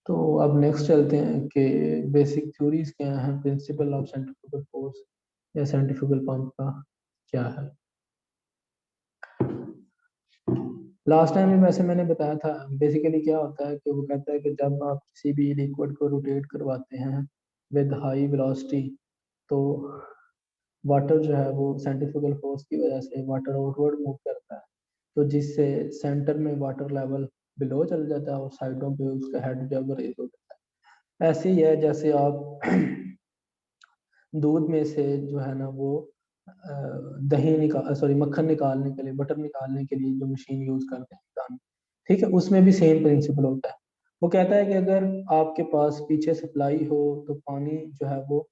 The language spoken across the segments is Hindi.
तो अब नेक्स्ट चलते हैं कि बेसिक थ्योरीज क्या हैं, प्रिंसिपल ऑफ सेंट्रीफ्यूगल फोर्स या सेंट्रीफ्यूगल पंप का क्या है। लास्ट टाइम भी वैसे मैंने बताया था, बेसिकली क्या होता है कि वो कहता है कि जब आप किसी भी लिक्विड को रोटेट करवाते हैं विद हाई वेलोसिटी, तो वाटर जो है वो सेंट्रीफ्यूगल फोर्स की वजह से वाटर आउटवर्ड मूव करता है, तो जिससे सेंटर में वाटर लेवल बिलो चल जाता है और साइडों पे उसका हेड जो है वो रेज हो जाता है। ऐसे ही है जैसे आप दूध में से जो है ना वो दही निकाल सॉरी मक्खन निकालने के लिए, बटर निकालने के लिए जो मशीन यूज करते हैं किसान, ठीक है, उसमें भी सेम प्रिंसिपल होता है। वो कहता है कि अगर आपके पास पीछे सप्लाई हो तो पानी जो है वो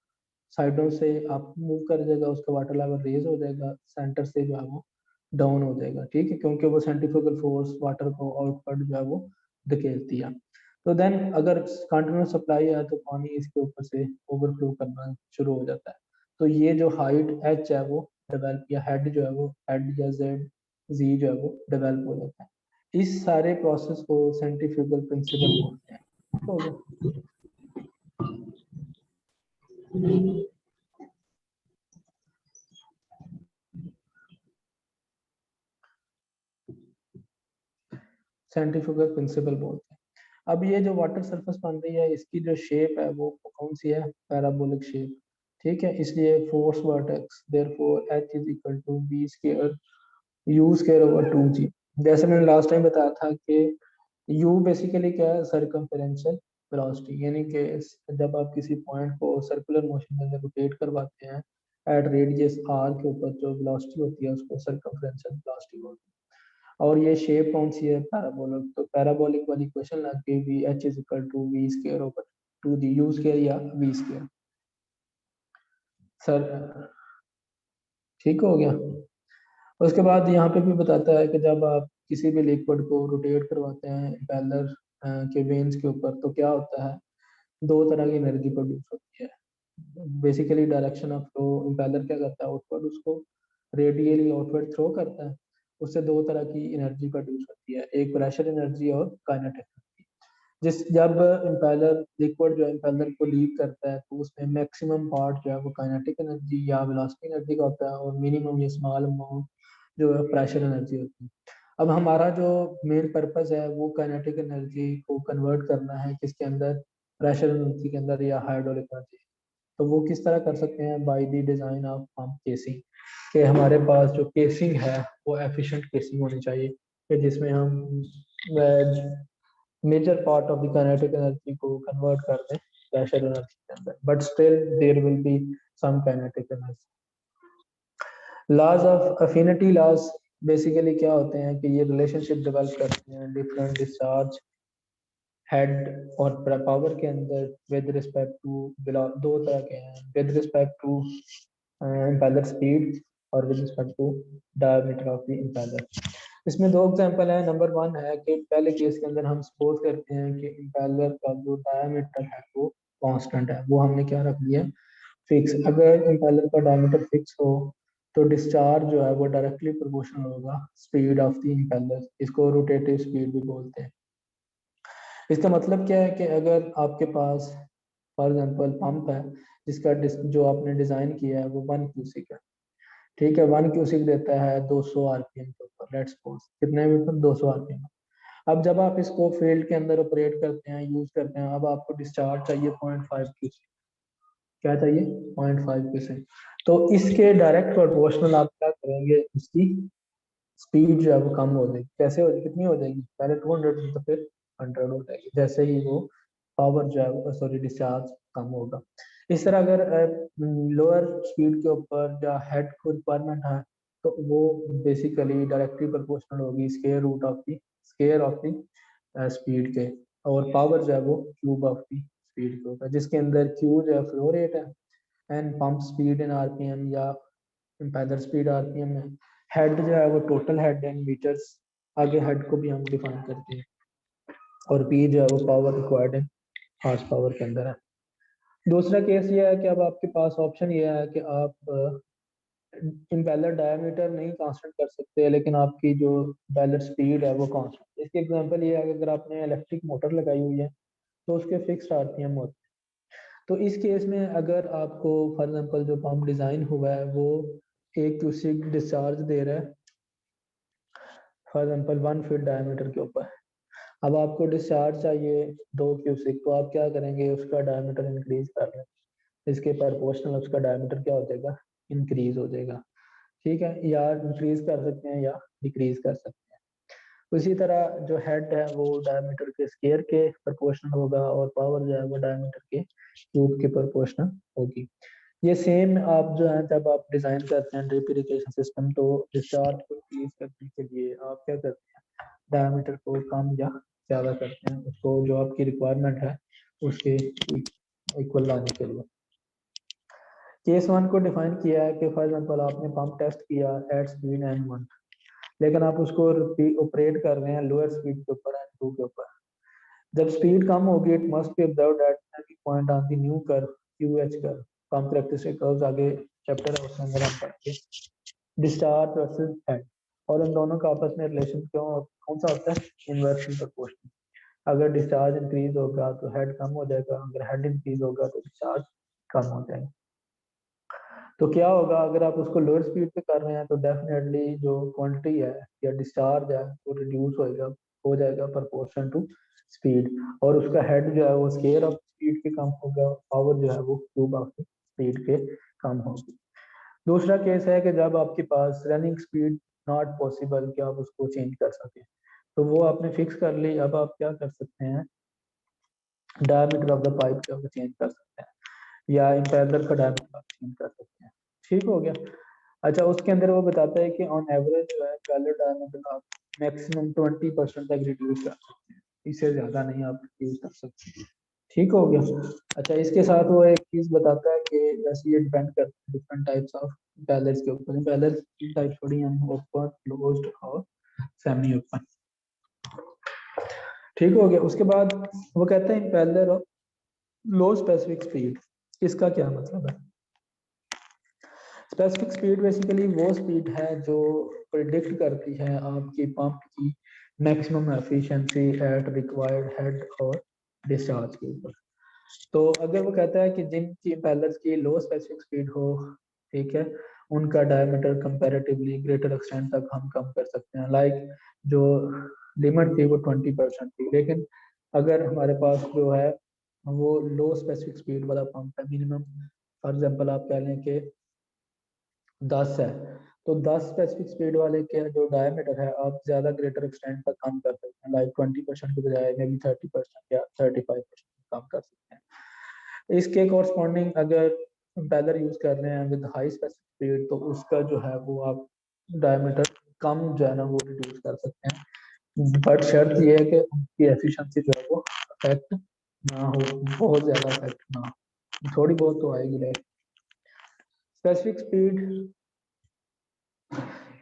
साइडों से आप मूव कर जाएगा, उसका वाटर लेवल रेज हो जाएगा, सेंटर से जो है वो डाउन हो जाएगा, ठीक है, क्योंकि वो सेंट्रीफ्यूगल फोर्स वाटर को आउटवर्ड जो है वो धकेलती है। तो देन अगर कंटिन्यूस सप्लाई है तो पानी इसके ऊपर से ओवरफ्लो करना शुरू हो जाता है। तो ये जो हाइट एच है वो डेवलप, या हेड जो है वो हेड या जेड जी जो है वो डेवलप हो जाता है। इस सारे प्रोसेस को सेंट्रीफ्यूगल प्रिंसिपल बोलते हैं। हो गया। सेंट्रीफ्यूगल प्रिंसिपल बोलते हैं। अब ये जो वाटर सरफेस बन रही है इसकी जो शेप है वो कौन सी है, पैराबोलिक शेप, ठीक है, इसलिए force vertex therefore H is equal to B square U square over 2g। जैसे मैंने लास्ट टाइम बताया था कि यू बेसिकली क्या है, सर्कमफेरेंशियल वेलोसिटी, यानी कि जब आप किसी पॉइंट को सर्कुलर मोशन के अंदर रोटेट करवाते हैं एट रेडियस आर के ऊपर, जो वेलोसिटी होती है उसको सर्कमफेरेंशियल वेलोसिटी बोलते हैं। और ये शेप कौन सी है, पैराबोलिक, तो पैराबोलिक वाली क्वेश्चन लग गई V H is equal to V square over 2g U square या वी स्क्वायर। सर ठीक हो गया। उसके बाद यहाँ पे भी बताता है कि जब आप किसी भी लिक्विड को रोटेट करवाते हैं इम्पेलर के वेन्स के ऊपर, तो क्या होता है, दो तरह की एनर्जी प्रोड्यूस होती है। Basically direction of flow, impeller क्या करता है, आउटवर्ड उसको रेडियली आउटवर्ड थ्रो करता है, उससे दो तरह की एनर्जी प्रोड्यूस होती है, एक प्रेशर एनर्जी और काइनेटिक एनर्जी। जिस जब इम्पेलर लिक्विड जो इम्पेलर को लीव करता है तो उसमें मैक्सिमम पार्ट जो है वो काइनेटिक एनर्जी या वेलोसिटी एनर्जी का होता है, और मिनिमम या स्मॉल अमाउंट जो है प्रेशर एनर्जी होती है। अब हमारा जो मेन पर्पस है वो काइनेटिक एनर्जी को कन्वर्ट करना है किसके अंदर, प्रेशर एनर्जी के अंदर या हाइड्रोलिक एनर्जी। तो वो किस तरह कर सकते हैं, by the design of pump casing, कि हमारे पास जो केसिंग है वो एफिशिएंट केसिंग होनी चाहिए, कि जिसमें हम major part of the kinetic energy को कन्वर्ट कर दें प्रेशर एनर्जी के अंदर, but still there will be some kinetic energy. Laws of affinity laws basically क्या होते हैं कि ये रिलेशनशिप डेवलप करते हैं डिफरेंट डिस्चार्ज हेड और पावर के अंदर विद रिस्पेक्ट टू, दो तरह के हैं, with respect to impeller speed और with respect to diameter of the impeller. इसमें दो एग्जांपल है। नंबर वन है कि पहले केस के अंदर हम सपोज करते हैं कि इम्पेलर का जो डायमीटर है वो कांस्टेंट है, वो हमने क्या रख दिया, फिक्स। अगर इम्पेलर का डायमीटर फिक्स हो तो डिस्चार्ज जो है वो डायरेक्टली प्रोपोर्शनल होगा स्पीड ऑफ द इम्पेलर, इसको रोटेटिव स्पीड भी बोलते हैं। इसका मतलब क्या है कि अगर आपके पास फॉर एग्जांपल पंप है जिसका जो आपने डिजाइन किया है वो 1 क्यूसिक है, ठीक है, 1 क्यूसिक देता है 200 आरपीएम के ऊपर, लेट्स सपोज कितने मीटर, 200 आरपीएम। अब जब आप इसको फील्ड के अंदर ऑपरेट करते हैं, यूज करते हैं, अब आपको डिस्चार्ज चाहिए 0.5 क्यूसिक। क्या चाहिए, 0.5 क्यूसिक। तो इसके डायरेक्ट प्रोपोर्शनल आप क्या करेंगे, इसकी स्पीड जो है वो कम हो जाएगी। कैसे हो जाएगी, कितनी हो जाएगी, पहले 200 थी तो फिर 100 हो जाएगी, जैसे ही वो पावर जो है सॉरी डिस्चार्ज कम होगा। इस तरह अगर लोअर स्पीड के ऊपर या हेड को रिक्वायरमेंट है तो वो बेसिकली डायरेक्टली प्रोपोर्शनल होगी स्केयर ऑफ द स्पीड के, और पावर जो है वो क्यूब ऑफ द स्पीड के होगा, जिसके अंदर क्यू जो है फ्लो रेट है, and pump speed in RPM या इम्पेलर स्पीड आरपीएम है, हेड जो है वो टोटल हेड इन मीटर्स, आगे हेड को भी हम डिफाइन करते हैं, और पी जो है वो power required in horse power के अंदर है। दूसरा केस ये है कि अब आपके पास ऑप्शन ये है कि आप इम्पेलर डायमीटर नहीं कांस्टेंट कर सकते, लेकिन आपकी जो इम्पेलर स्पीड है वो कांस्टेंट। इसकी एग्जांपल ये है कि अगर आपने इलेक्ट्रिक मोटर लगाई हुई है तो उसके फिक्स्ड आरपीएम होते हैं। तो इस केस में अगर आपको फॉर एग्जांपल जो पंप डिजाइन हुआ है वो 1 क्यूसिक डिस्चार्ज दे रहा है फॉर एग्जांपल 1 फीट डायमीटर के ऊपर, अब आपको डिस्चार्ज चाहिए 2 क्यूसिक, तो आप क्या करेंगे, उसका डायमीटर इंक्रीज कर लें, इसके प्रोपोर्शनल उसका डायमीटर क्या हो जाएगा, इंक्रीज हो जाएगा। ठीक है, या इंक्रीज कर सकते हैं या डिक्रीज कर सकते हैं। उसी तरह जो हेड है वो डायमीटर के स्क्वायर के प्रोपोर्शनल होगा और पावर जो है वो डायमीटर के क्यूब के प्रोपोर्शनल होगी। ये सेम आप जो है जब आप डिजाइन करते हैं ड्रिप इरिगेशन सिस्टम, तो डिस्चार्ज को इंक्रीज करने के लिए आप क्या करते हैं, डायमीटर को कम या ज्यादा करते हैं, उसको जो आपकी रिक्वायरमेंट है उसके इक्वल लाने के लिए। केस 1 को डिफाइन किया है कि फॉर एग्जांपल आपने पंप टेस्ट किया एट स्पीड n1, लेकिन आप उसको ऑपरेट कर रहे हैं लोअर स्पीड के ऊपर n2 के ऊपर। जब स्पीड कम होगी it must be observed at any point on the new curve QH curve, pump characteristic curves आगे चैप्टर है उसके अंदर हम पढ़ेंगे। डिस्चार्ज वर्सेस हेड, और उन दोनों का आपस में रिलेशन क्यों कौन सा होता है, इनवर्सली प्रोपोर्शनल। अगर डिस्चार्ज इंक्रीज होगा तो हेड कम हो जाएगा, अगर हेड इंक्रीज होगा तो डिस्चार्ज कम हो जाएगा। तो क्या होगा, अगर आप उसको लोअर स्पीड पे कर रहे हैं तो डेफिनेटली जो क्वांटिटी है या डिस्चार्ज है वो रिड्यूस होएगा, हो जाएगा प्रोपोर्शन टू स्पीड, और उसका हेड जो है वो स्केयर ऑफ स्पीड के कम होगा, पावर जो है वो क्यूब ऑफ स्पीड के कम होगी। दूसरा केस है कि जब आपके पास रनिंग स्पीड नॉट पॉसिबल कि आप उसको चेंज कर सकें, तो वो आपने फिक्स कर ली, अब आप क्या कर सकते हैं, डायमीटर ऑफ द पाइप को चेंज कर सकते हैं या इम्पेलर का डायमीटर आप चेंज कर सकते हैं। ठीक हो गया। अच्छा, उसके अंदर वो बताता है कि ऑन एवरेज जो है इम्पेलर डायमीटर आप मैक्सिमम 20% तक रिड्यूस कर सकते हैं, इससे ज्यादा नहीं आप रिड्यूस कर सकते। ठीक हो गया। अच्छा, इसके साथ वो एक चीज बताता है कि जैसे ये डिपेंड करता है डिफरेंट टाइप्स ऑफ इम्पेलर्स के ऊपर। इम्पेलर्स की टाइप थोड़ी हैं, ओपन, क्लोज्ड और सेमी ओपन। ठीक हो गया। उसके बाद वो कहते हैं impeller of low specific speed, इसका क्या मतलब है। स्पेसिफिक स्पीड बेसिकली वो स्पीड है जो प्रिडिक्ट करती है आपकी पंप की maximum efficiency eight required head और डिस्चार्ज के ऊपर। तो अगर वो कहता है कि जिनकी इम्पेलर्स की लो स्पेसिफिक स्पीड हो, ठीक है, उनका डायमीटर कंपैरेटिवली ग्रेटर एक्सटेंट तक हम कम कर सकते हैं। लाइक जो लिमिट थी वो 20% थी, लेकिन अगर हमारे पास जो है वो लो स्पेसिफिक स्पीड वाला पंप है, मिनिमम फॉर एग्जांपल आप कह लें कि 10 है, तो 10 स्पेसिफिक स्पीड वाले के जो डायमीटर है आप ज्यादा ग्रेटर एक्सटेंट तक कम कर सकते हैं, लाइक 20% के बजाय मे बी 30% या 35% कम कर सकते हैं। इसके कॉरस्पॉन्डिंग अगर इम्पेलर यूज कर रहे हैं विद हाई स्पेसिफिक स्पीड, तो उसका जो है वो आप डायमीटर कम जो है ना वो रिड्यूस कर सकते हैं, बट शर्त ये है कि उनकी एफिशिएंसी जो है वो अफेक्ट ना हो, बहुत ज्यादा अफेक्ट ना हो, थोड़ी बहुत तो आएगी। लाइक स्पेसिफिक स्पीड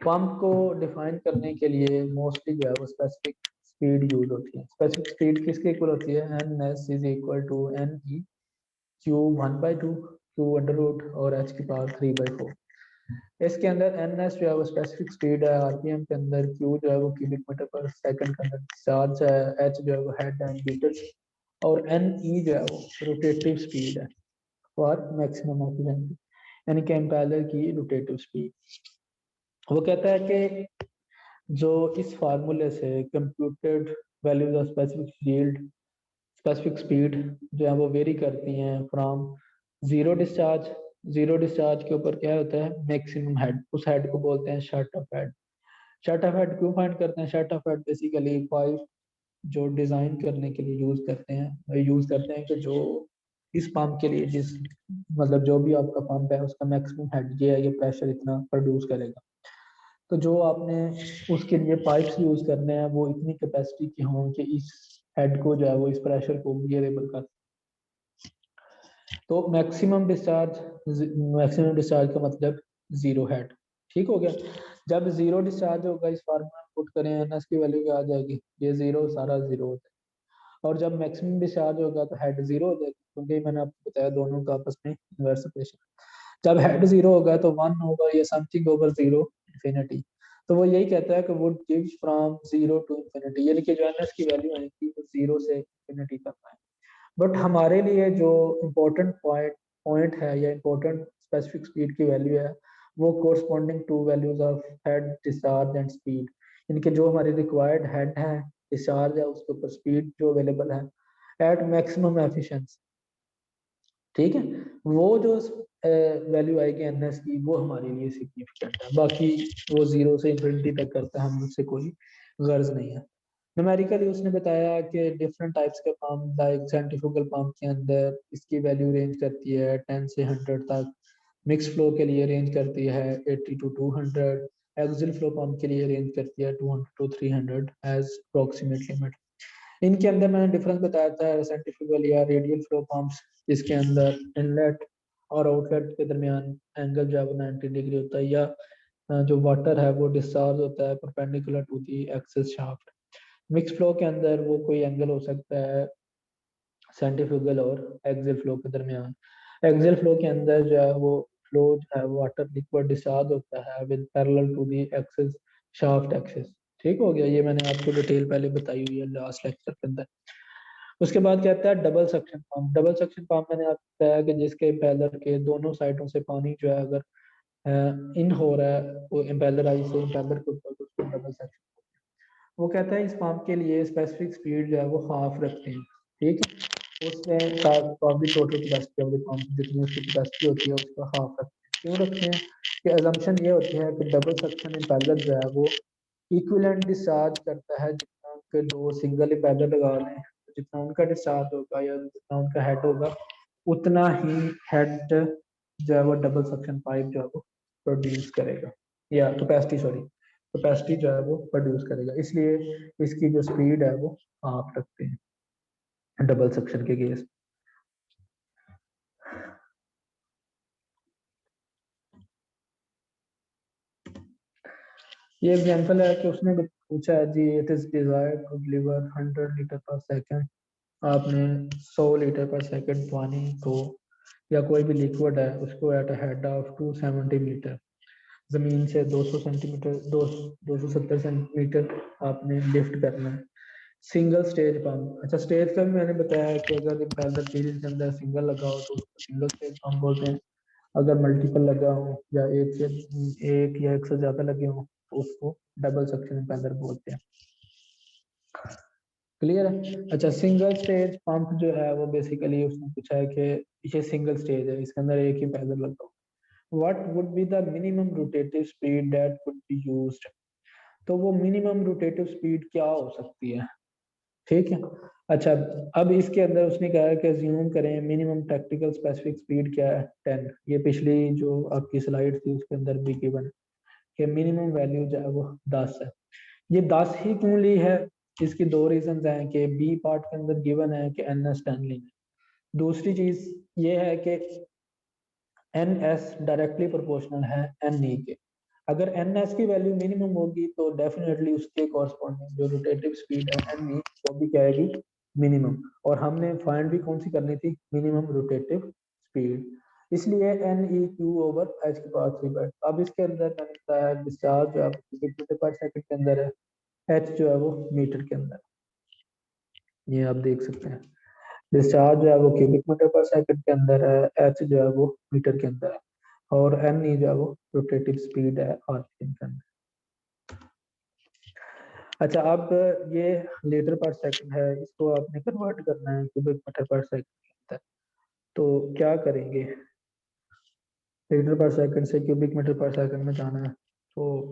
पंप को डिफाइन करने के लिए मोस्टली जो है वो स्पेसिफिक स्पीड यूज होती है। स्पेसिफिक स्पीड किसके इक्वल होती है, N S is equal to N E Q 1/2 Q under root और एच की पावर 3/4। इसके अंदर एन एस जो है वो स्पेसिफिक स्पीड है आरपीएम के अंदर, क्यू जो है वो क्यूबिक मीटर पर सेकंड के अंदर चार्ज है, एच जो है वो हेड एंड मीटर, और एन ई जो है वो रोटेटिव स्पीड है फॉर मैक्सिमम एफिशिएंसी, यानी कि इम्पेलर की रोटेटिव स्पीड। वो कहता है कि जो इस फार्मूले से computed values of specific field specific speed जो है वो वेरी करती हैं from zero discharge. Zero discharge के ऊपर क्या होता है, मैक्सिमम हेड, उस हेड को बोलते हैं shut off head. Shut off head क्यों फाइंड करते हैं, shut off head basically pipe जो डिजाइन करने के लिए यूज करते हैं, यूज करते हैं कि जो इस पंप के लिए जिस मतलब जो भी आपका पंप है उसका मैक्सिमम हेड ये है, ये प्रेशर इतना प्रोड्यूस करेगा। तो जो आपने उसके लिए पाइप्स यूज करने हैं वो इतनी कैपेसिटी के हों कि इस हेड को जो है वो इस प्रेशर को बियरेबल कर। तो मैक्सिमम डिस्चार्ज का मतलब जीरो हेड। ठीक हो गया। जब जीरो डिस्चार्ज होगा इस फार्मूला में पुट करें एनएस की वैल्यू क्या आ जाएगी, ये जीरो सारा जीरो हो जाएगा। और जब मैक्सिमम डिस्चार्ज होगा तो हेड जीरो हो जाएगा, क्योंकि मैंने आपको बताया दोनों का आपस में इनवर्स रिलेशन। जब हेड जीरो होगा तो वन होगा या समथिंग ओवर जीरो इन्फिनिटी। तो वो यही कहता है कि वो gives from zero to infinity, यानी कि जो एनएस की वैल्यू आएगी वो जीरो से इन्फिनिटी तक है। बट हमारे लिए जो इम्पोर्टेंट पॉइंट है या इम्पोर्टेंट स्पेसिफिक स्पीड की वैल्यू है वो corresponding to values of head, discharge and speed. इनके जो हमारी रिक्वायर्ड हेड है, डिस्चार्ज है, उसके ऊपर स्पीड जो अवेलेबल है एट मैक्सिमम एफिशिएंसी, ठीक है, वो जो वैल्यू आएगी एनएस की वो हमारे लिए सिग्निफिकेंट है। बाकी वो जीरो से इंफिनिटी तक करता है, हमसे कोई गर्ज नहीं है। न्यूमेरिकली उसने बताया कि डिफरेंट टाइप्स के पंप, लाइक सेंट्रीफ्यूगल पंप के अंदर इसकी वैल्यू रेंज करती है 10 से 100 तक, मिक्स फ्लो के लिए रेंज करती है 80 टू 200, एक्सियल फ्लो पंप के लिए रेंज करती है 200 टू 300 एज अप्रोक्सीमेट लिमिट। इनके अंदर मैंने डिफरेंस बताया था सेंट्रीफ्यूगल या रेडियल फ्लो पंप्स, जिसके अंदर इनलेट और आउटलेट के दरमियान एंगल जो है वो 90 डिग्री होता है, या जो वाटर है वो डिस्चार्ज होता है perpendicular to the axis shaft. Mix flow के अंदर वो कोई एंगल हो सकता है सेंट्रीफ्यूगल और एक्सियल फ्लो के दरमियान। एक्सियल फ्लो के अंदर जो है वो फ्लो जो है वाटर लिक्विड डिस्चार्ज होता है with parallel to the axis shaft axis. ठीक हो गया, ये मैंने आपको डिटेल पहले बताई हुई है लास्ट लेक्चर के अंदर। उसके बाद कहता है double suction pump. Double suction pump मैंने आपको बताया कि जिसके इम्पेलर के दोनों साइडों से पानी जो है अगर इन हो रहा है वो इम्पेलर आई से इम्पेलर के ऊपर, तो उसको डबल सक्शन। वो कहता है इस पंप के लिए स्पेसिफिक स्पीड जो है वो हाफ रखते हैं, ठीक है, उसमें काफी total capacity of the pump जितनी उसकी कैपेसिटी होती है उसका हाफ रखते हैं। क्यों रखते हैं कि अजम्पशन ये होती है कि डबल सक्शन इम्पेलर जो है वो इक्विवेलेंट डिस्चार्ज करता है, जितना उनके दो सिंगल इम्पेलर लगा लें तो जितना उनका डिस्चार्ज होगा या जितना उनका हेड होगा उतना ही हेड जो है वो डबल सक्शन पाइप जो है वो प्रोड्यूस करेगा, या कैपेसिटी सॉरी कैपेसिटी जो है वो प्रोड्यूस करेगा। इसलिए इसकी जो स्पीड है वो हाफ रखते हैं डबल सक्शन के केस। ये एग्जांपल है कि उसने पूछा है जी, it is desired to deliver 100 litre per second. आपने 100 लीटर पर सेकंड पानी को या कोई भी लिक्विड है उसको एट हेड ऑफ 270 मीटर, जमीन से 200 सेंटीमीटर 270 सेंटीमीटर आपने लिफ्ट करना है। सिंगल स्टेज पंप, अच्छा स्टेज का भी मैंने बताया है कि अगर इम्पेलर सीरीज के अंदर सिंगल लगा हो तो उसको सिंगल स्टेज पंप बोलते हैं। अगर मल्टीपल लगा हो या एक या एक से ज्यादा लगे हो तो उसको डबल सक्शन इम्पेलर बोलते हैं। क्लियर है? अच्छा, सिंगल स्टेज पंप जो है वो बेसिकली उसने पूछा है कि ये सिंगल स्टेज है, इसके अंदर एक ही पैदल लगा हो, what would be the minimum rotative speed that could be used. तो वो मिनिमम रोटेटिव स्पीड क्या हो सकती है, ठीक है। अच्छा, अब इसके अंदर उसने कहा है कि अज्यूम करें मिनिमम प्रैक्टिकल स्पेसिफिक स्पीड क्या है 10। ये पिछली जो आपकी स्लाइड थी उसके अंदर भी गिवन है कि मिनिमम वैल्यू जो है वो 10 है। ये 10 ही क्यों ली है, इसकी दो रीजन हैं कि बी पार्ट के अंदर गिवन है कि एन एस 10 लेना है। दूसरी चीज ये है कि एन एस डायरेक्टली प्रोपोर्शनल है एन ई के। अगर एन एस की वैल्यू मिनिमम होगी तो डेफिनेटली उसके कॉरस्पॉन्डिंग जो रोटेटिव स्पीड है एन ई वो भी क्या आएगी, मिनिमम। और हमने फाइंड भी कौन सी करनी थी, मिनिमम रोटेटिव स्पीड। इसलिए N E Q over H की पावर 3 बाई। अब इसके अंदर मैंने बताया डिस्चार्ज जो है मीटर पर सेकंड के अंदर है, एच जो है वो मीटर के अंदर, ये आप देख सकते हैं। डिस्चार्ज जो है वो क्यूबिक मीटर पर सेकंड के अंदर है, एच जो है वो मीटर के अंदर है, और एन ई जो है वो रोटेटिव स्पीड है आरपीएम के अंदर। अच्छा, अब ये लीटर पर सेकंड है, इसको आपने कन्वर्ट करना है क्यूबिक मीटर पर सेकंड के अंदर। तो क्या करेंगे, लीटर पर सेकंड से क्यूबिक मीटर पर सेकंड में जाना है तो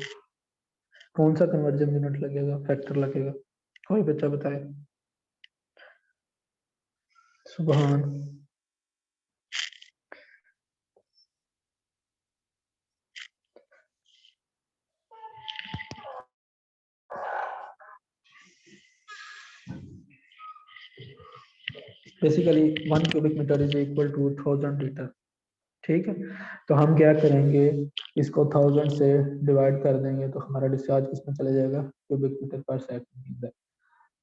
कौन सा कन्वर्जन यूनिट लगेगा, फैक्टर लगेगा, कोई बच्चा बताए। Subhan. Basically 1 cubic metre is equal to 1000 litre, ठीक है। तो हम क्या करेंगे, इसको 1000 से डिवाइड कर देंगे तो हमारा डिस्चार्ज किसमें चले जाएगा, क्यूबिक मीटर पर सेकंड के अंदर।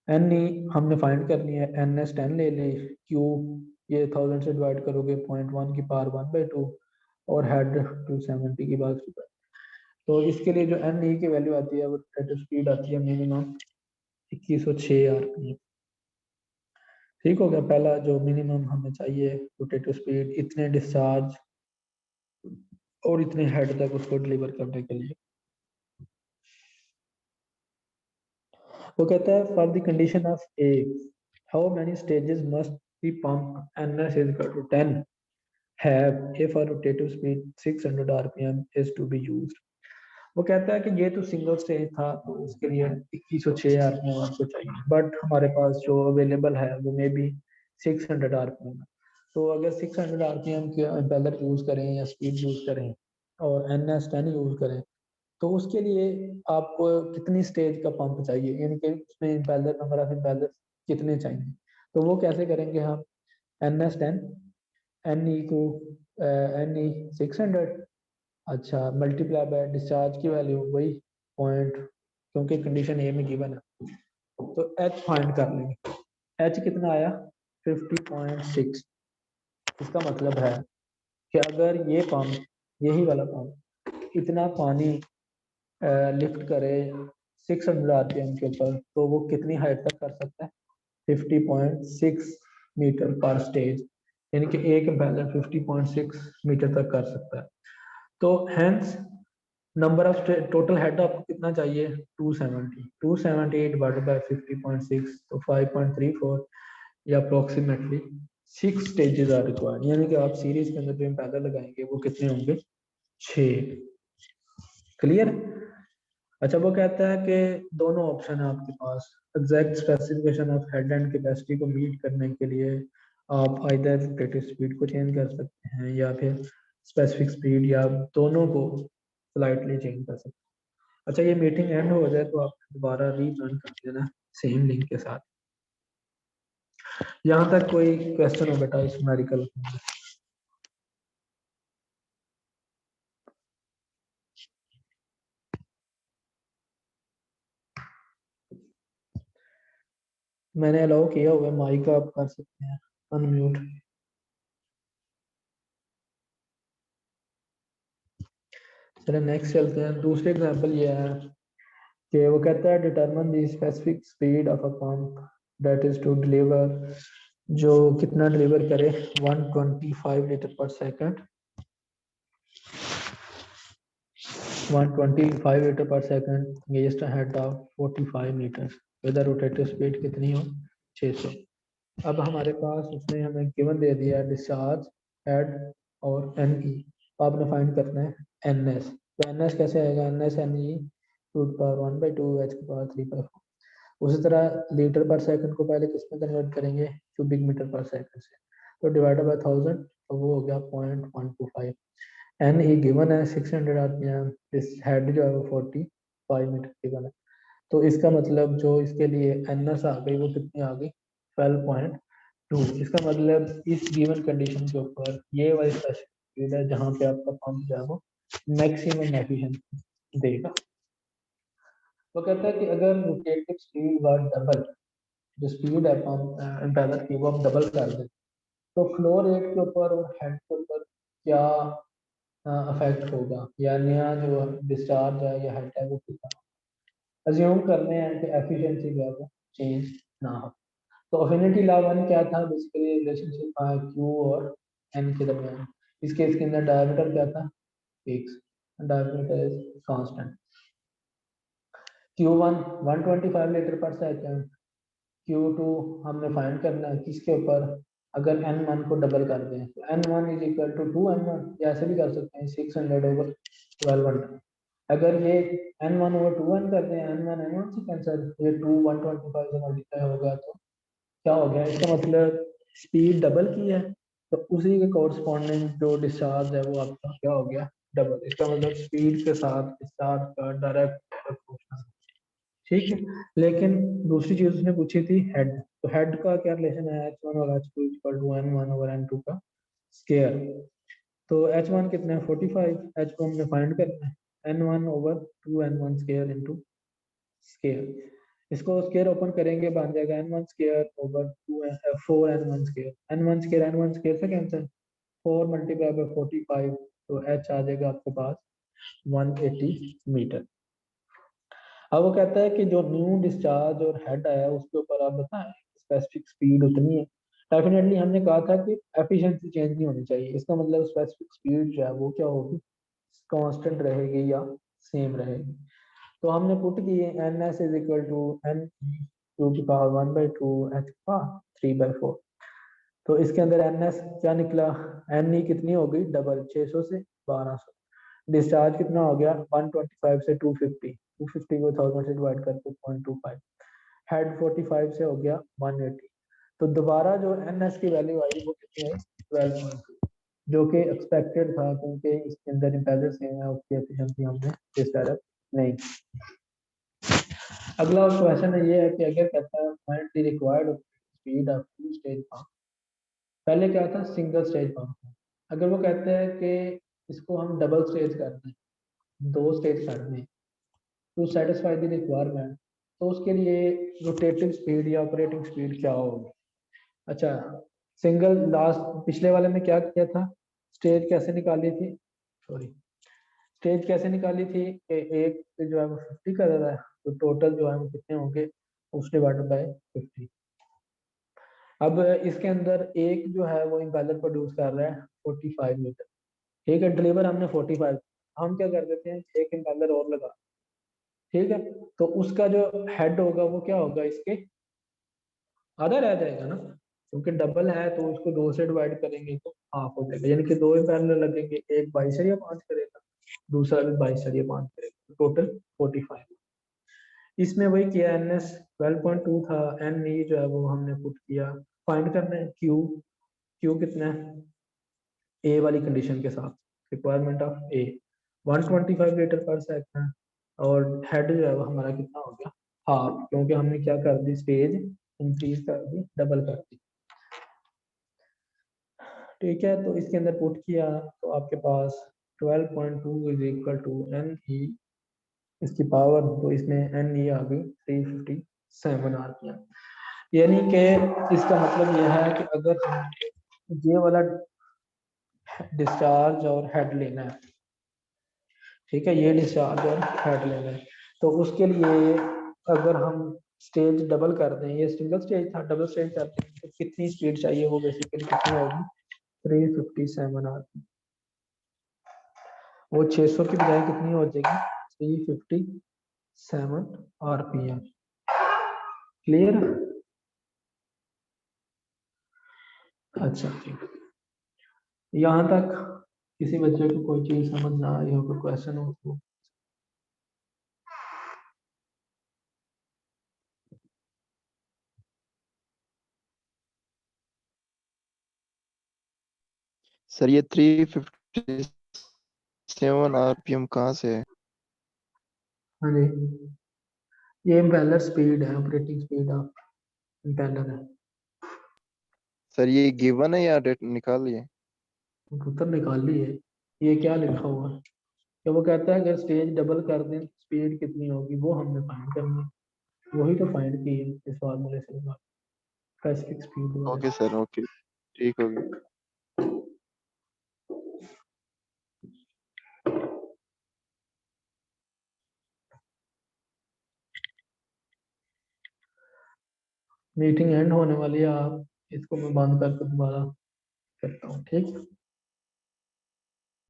एन ई हमने फाइंड करनी है, एन एस 10 ले ली, क्यू ये 1000 से डिवाइड करोगे 0.1 की पावर 1/2, और हेड 270 की पावर 3। तो इसके लिए जो एन ई की वैल्यू आती है वो रोटेटिव स्पीड आती है मिनिमम 2106 आरपीएम, ठीक हो गया। पहला जो मिनिमम हमें चाहिए रोटेटिव स्पीड, इतने डिस्चार्ज और इतने हेड तक उसको डिलीवर करने के लिए। वो कहता है for the condition of a how many stages must be pump NS is equal to 10 have if a rotative speed 600 rpm is to be used। वो कहता है कि ये तो सिंगल स्टेज था तो उसके लिए 2106 आरपीएम आपको चाहिए, बट हमारे पास जो अवेलेबल है वो मे बी 600 आरपीएम है। तो अगर 600 आरपीएम के इम्पेलर यूज करें या स्पीड यूज करें और एन एस 10 यूज करें, तो उसके लिए आपको कितनी स्टेज का पंप चाहिए, यानी कि उसमें इम्पेलर नंबर ऑफ इम्पेलर कितने चाहिए। तो वो कैसे करेंगे हम, एन एस 10 एन ई को एन ई 600, अच्छा मल्टीप्लाई बाय डिस्चार्ज की वैल्यू वही पॉइंट, क्योंकि कंडीशन ए में गिवन है तो एच फाइंड कर लेंगे। एच कितना आया 50.6। इसका मतलब है कि अगर ये पंप, यही वाला पंप इतना पानी लिफ्ट करे 600 आरपीएम के ऊपर, तो वो कितनी हाइट तक कर सकता है 50.6 मीटर पर स्टेज, यानी कि एक बैलर 50.6 मीटर तक कर सकता है। तो hence number of total head आपको कितना चाहिए 270, 270 डिवाइडेड बाय 50.6 तो 5.34 या अप्रोक्सीमेटली 6 स्टेजेस आर रिक्वायर्ड, यानी कि आप सीरीज के अंदर जो इम्पेलर लगाएंगे वो कितने होंगे 6। क्लियर। अच्छा वो कहता है कि दोनों ऑप्शन है आपके पास, exact specification of head and capacity को मीट करने के लिए आप आइदर रोटेटिव स्पीड को चेंज कर सकते हैं या फिर स्पेसिफिक स्पीड, या दोनों को स्लाइटली चेंज कर सकते हैं। अच्छा ये मीटिंग एंड हो जाए तो आप दोबारा रीजॉइन कर देना सेम लिंक के साथ। यहाँ तक कोई क्वेश्चन हो बेटा इस न्यूमेरिकल। मैंने अलाउ किया हुआ है, माइक आप कर सकते हैं अनम्यूट। चलिए नेक्स्ट चलते हैं। दूसरे एग्जांपल ये है कि वो कहता है determine the specific speed of a pump that is to deliver, जो कितना डिलीवर करे 125 litre per second, 125 litre per second against a head of 45 metre with a rotative speed कितनी हो 600। अब हमारे पास उसने हमें गिवन दे दिया डिस्चार्ज, हेड और एन ई। आपने फाइंड करना है एन एस। तो एन एस कैसे आएगा, N S N E to power 1/2 H की पावर 3/4। उसी तरह लीटर पर सेकंड को पहले किस में कन्वर्ट करेंगे, क्यूबिक मीटर पर सेकंड से, तो डिवाइडेड बाय 1000 तो वो हो गया 0.125। एन ई गिवन है 600 आरपीएम, इस हेड जो है वो 45 मीटर गिवन है। तो इसका मतलब जो इसके लिए एन एस आ गई वो कितनी आ गई 12.2। इसका मतलब इस गिवन कंडीशन के ऊपर ये वाली स्पेसिफिक है जहाँ पे आपका पंप जो है वो मैक्सिमम एफिशिएंसी देगा। तो कहता है कि अगर रोटेटिव स्पीड व डबल, जो स्पीड है पंप इम्पेलर की वो आप डबल कर दें, तो फ्लो रेट के ऊपर और हेड के ऊपर क्या अफेक्ट होगा, या नया जो डिस्चार्ज है या हेड है वो कितना। अज्यूम करते हैं कि एफिशिएंसी जो है वो चेंज ना हो। तो अफिनिटी लॉ वन क्या था, बेसिकली रिलेशनशिप था क्यू और एन के दरमियान। इस केस के अंदर डायमीटर क्या था fix, diameter is constant. Q one 125 litre per second, Q to हमने फाइंड करना है किसके ऊपर, अगर एन वन को डबल कर दें तो N one is equal to 2n1, या ऐसे भी कर सकते हैं 600/1200। अगर ये n1/2n करते हैं, n1 n1 से कैंसिल, ये 2 125 से मल्टीप्लाई होगा तो क्या हो गया, इसका मतलब स्पीड डबल की है, तो उसी के कोरस्पॉन्डिंग जो डिस्चार्ज है वो आपका क्या हो गया डबल। इसका मतलब स्पीड के साथ डिस्चार्ज का डायरेक्ट प्रोपोर्शनल। ठीक है। लेकिन दूसरी चीज उसने पूछी थी हेड, तो हेड का क्या रिलेशन है h1 और h2 इक्वल टू n1/n2 का स्केयर। तो h1 कितना है 45, h2 हमने फाइंड करना है n1/2n1 स्केयर इनटू स्केयर। इसको स्केयर ओपन करेंगे बन जाएगा n1 square over 4n1 square, n1 square से कैंसिल, 4 मल्टीप्लाई बाय 45 तो h आ जाएगा आपके पास 180 मीटर। अब वो कहता है कि जो न्यू डिस्चार्ज और हेड आया उसके ऊपर आप बताएं स्पेसिफिक स्पीड उतनी है। डेफिनेटली हमने कहा था कि एफिशिएंसी चेंज नहीं होनी चाहिए, इसका मतलब स्पेसिफिक स्पीड जो है वो क्या होगी, कांस्टेंट रहेगी या सेम रहेगी। तो हमने पुट की N S is equal to N two की पावर 1/2 एच का 3/4। तो इसके अंदर एन एस क्या निकला, एन ई कितनी हो गई डबल, 600 से 1200। डिस्चार्ज कितना हो गया 125 से 250, 250 को 1000 से डिवाइड करके 0.25। हेड 45 से हो गया 180। तो दोबारा जो एन एस की वैल्यू आई वो कितनी है 12.2, जो कि एक्सपेक्टेड था क्योंकि इसके अंदर इम्पेलर सेम है, उसकी एफिशिएंसी हमने डिस्टर्ब नहीं। अगला क्वेश्चन ये है कि अगर कहता है find the required speed of two stage pump. पहले क्या था सिंगल स्टेज पंप था। अगर वो कहते हैं कि इसको हम डबल स्टेज करते हैं, दो स्टेज करते हैं टू सेटिस्फाई द रिक्वायरमेंट, तो उसके लिए रोटेटिव स्पीड या ऑपरेटिंग स्पीड क्या होगी। अच्छा, सिंगल लास्ट पिछले वाले में क्या किया था, स्टेज कैसे निकाली थी, सॉरी स्टेज कैसे निकाली थी कि एक पे जो है वो 50 कर रहा है, तो टोटल जो है वो कितने होंगे उस डिवाइडेड बाय 50। अब इसके अंदर एक जो है वो इम्पेलर प्रोड्यूस कर रहा है 45 मीटर, ठीक है, डिलीवर हमने 45, हम क्या कर देते हैं एक इम्पेलर और लगा, ठीक है, तो उसका जो हेड होगा वो क्या होगा इसके आधा रह जाएगा ना, क्योंकि डबल है तो उसको दो से डिवाइड करेंगे तो हाफ हो जाएगा, यानी कि दो इम्पेलर लगेंगे, एक 22/5 करेगा, दूसरा भी 22/5 करेगा, टोटल 45। इसमें वही किया, एन एस 12.2 था, एन ई जो है वो हमने पुट किया, फाइंड करना है क्यू, क्यू कितना है ए वाली कंडीशन के साथ, requirement of A 125 litre per second, और हेड जो है वो हमारा कितना हो गया हाफ, क्योंकि हमने क्या कर दी स्टेज इंक्रीज कर दी, डबल कर दी, ठीक है। तो इसके अंदर पुट किया तो आपके पास 12.2 is equal to N E, इसकी पावर तो इसमें एन ई आ गई 357 आरपीएम, यानी कि इसका मतलब यह है कि अगर हम ये वाला डिस्चार्ज और हेड लेना है, ठीक है, ये डिस्चार्ज और हेड लेना है, तो उसके लिए अगर हम स्टेज डबल कर दें, ये सिंगल स्टेज था, डबल स्टेज करते हैं तो कितनी स्पीड चाहिए, वो बेसिकली कितनी होगी 357 आरपीएम, वो 600 की बजाय कितनी हो जाएगी 357 आरपीएम। क्लियर, अच्छा ठीक, यहाँ तक किसी बच्चे को कोई चीज समझ ना आई हो, कोई क्वेश्चन हो तो। सर ये 357 आरपीएम कहाँ से है? हाँ जी, ये इम्पेलर स्पीड है, ऑपरेटिंग स्पीड ऑफ इम्पेलर है। सर ये गिवन है या डेट निकाल लिए? कंप्यूटर निकाल ली है, ये क्या लिखा हुआ है कि वो कहता है अगर स्टेज डबल कर दें स्पीड कितनी होगी, वो हमने फाइंड करनी है, वही तो फाइंड की है इस फार्मूले से, स्पेसिफिक स्पीड ओके वगैरह। सर, ओके, ठीक होगी। मीटिंग एंड होने वाली है, आप इसको मैं बंद करके दोबारा करता हूँ, ठीक है।